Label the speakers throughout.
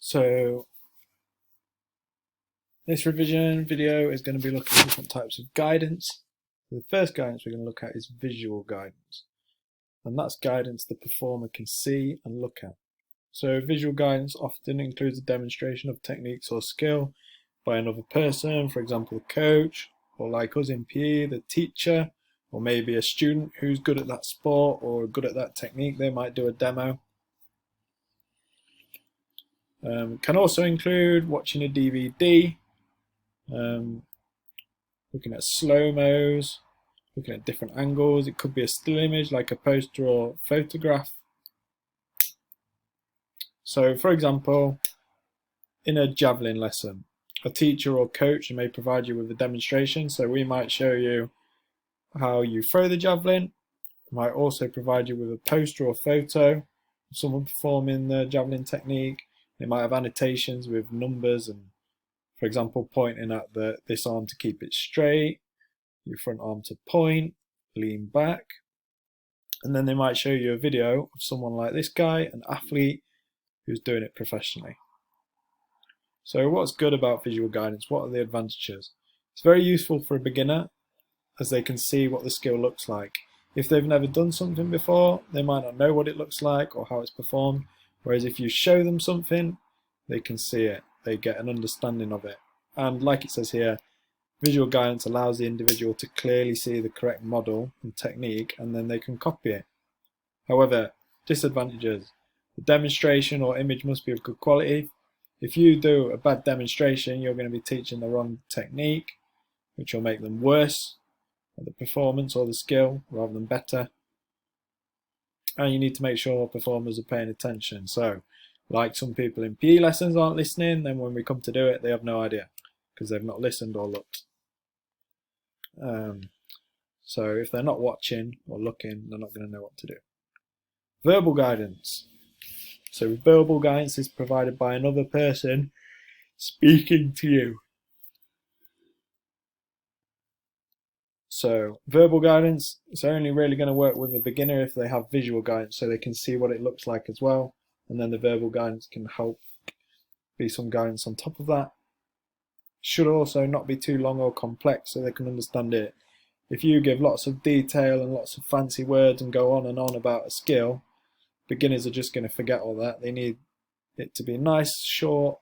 Speaker 1: So this revision video is going to be looking at different types of guidance. The first guidance we're going to look at is visual guidance, and that's guidance the performer can see and look at. So visual guidance often includes a demonstration of techniques or skill by another person, for example the coach, or like us in PE, the teacher, or maybe a student who's good at that sport or good at that technique. They might do a demo. Can also include watching a DVD, looking at slow-mos, looking at different angles. It could be a still image like a poster or photograph. So for example, in a javelin lesson, a teacher or coach may provide you with a demonstration. So we might show you how you throw the javelin. We might also provide you with a poster or photo of someone performing the javelin technique. They might have annotations with numbers and, for example, pointing at this arm to keep it straight, your front arm to point, lean back. And then they might show you a video of someone like this guy, an athlete who's doing it professionally. So what's good about visual guidance? What are the advantages? It's very useful for a beginner as they can see what the skill looks like. If they've never done something before, they might not know what it looks like or how it's performed. Whereas if you show them something, they can see it. They get an understanding of it. And like it says here, visual guidance allows the individual to clearly see the correct model and technique, and then they can copy it. However, disadvantages. The demonstration or image must be of good quality. If you do a bad demonstration, you're going to be teaching the wrong technique, which will make them worse at the performance or the skill rather than better. And you need to make sure performers are paying attention. So, like some people in PE lessons aren't listening, then when we come to do it, they have no idea because they've not listened or looked. So if they're not watching or looking, they're not going to know what to do. Verbal guidance. So verbal guidance is provided by another person speaking to you. So verbal guidance is only really going to work with a beginner if they have visual guidance so they can see what it looks like as well, and then the verbal guidance can help be some guidance on top of that. Should also not be too long or complex so they can understand it. If you give lots of detail and lots of fancy words and go on about a skill, beginners are just going to forget all that. They need it to be nice, short,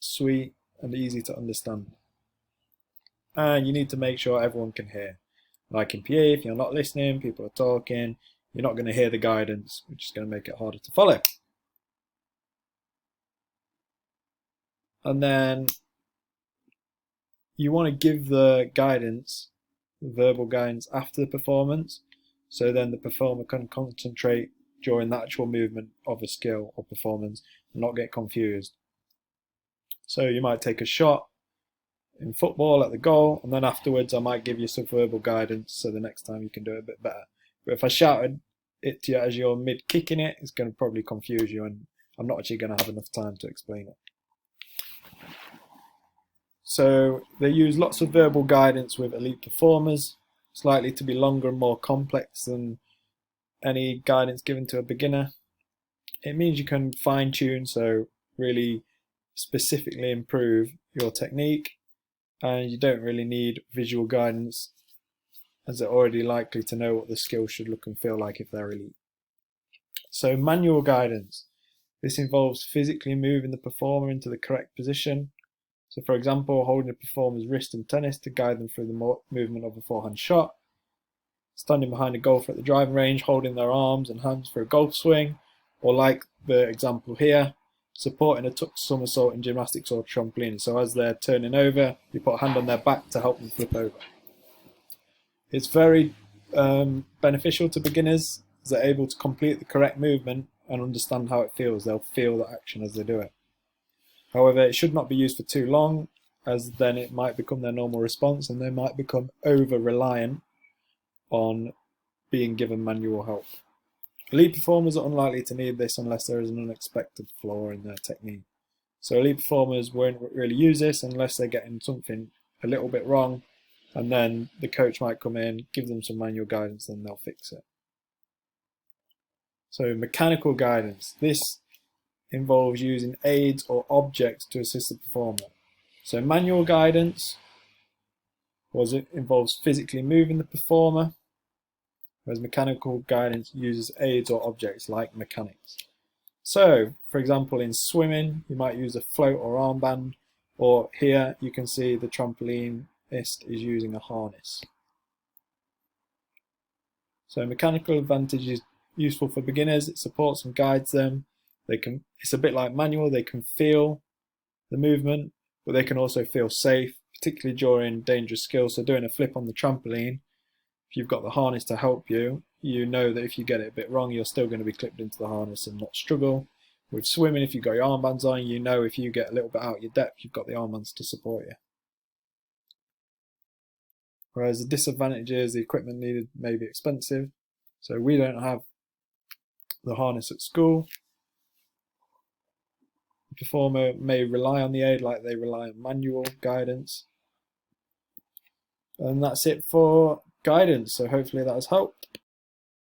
Speaker 1: sweet and easy to understand. And you need to make sure everyone can hear. Like in PE, if you're not listening, people are talking, you're not going to hear the guidance, which is going to make it harder to follow. And then you want to give the guidance, the verbal guidance, after the performance, so then the performer can concentrate during the actual movement of a skill or performance and not get confused. So you might take a shot in football at the goal, and then afterwards I might give you some verbal guidance so the next time you can do it a bit better. But if I shouted it to you as you're mid kicking it, it's going to probably confuse you and I'm not actually going to have enough time to explain it. So they use lots of verbal guidance with elite performers. It's likely to be longer and more complex than any guidance given to a beginner. It means you can fine tune, so really specifically improve your technique, and you don't really need visual guidance as they're already likely to know what the skill should look and feel like if they're elite. So manual guidance. This involves physically moving the performer into the correct position. So for example, holding a performer's wrist in tennis to guide them through the movement of a forehand shot. Standing behind a golfer at the driving range, holding their arms and hands for a golf swing. Or like the example here, supporting a tuck somersault in gymnastics or trampoline. So as they're turning over, you put a hand on their back to help them flip over. It's very beneficial to beginners as they're able to complete the correct movement and understand how it feels. They'll feel the action as they do it. However, it should not be used for too long, as then it might become their normal response and they might become over-reliant on being given manual help. Elite performers are unlikely to need this unless there is an unexpected flaw in their technique. So elite performers won't really use this unless they're getting something a little bit wrong, and then the coach might come in, give them some manual guidance, and they'll fix it. So mechanical guidance. This involves using aids or objects to assist the performer. So manual guidance involves physically moving the performer, whereas mechanical guidance uses aids or objects like mechanics. So, for example, in swimming, you might use a float or armband, or here you can see the trampolinist is using a harness. So mechanical advantage is useful for beginners. It supports and guides them. It's a bit like manual. They can feel the movement, but they can also feel safe, particularly during dangerous skills. So doing a flip on the trampoline, if you've got the harness to help you, you know that if you get it a bit wrong, you're still going to be clipped into the harness and not struggle. With swimming, if you've got your armbands on, you know if you get a little bit out of your depth, you've got the armbands to support you. Whereas the disadvantage is the equipment needed may be expensive. So we don't have the harness at school. The performer may rely on the aid like they rely on manual guidance. And that's it for guidance. So hopefully that has helped.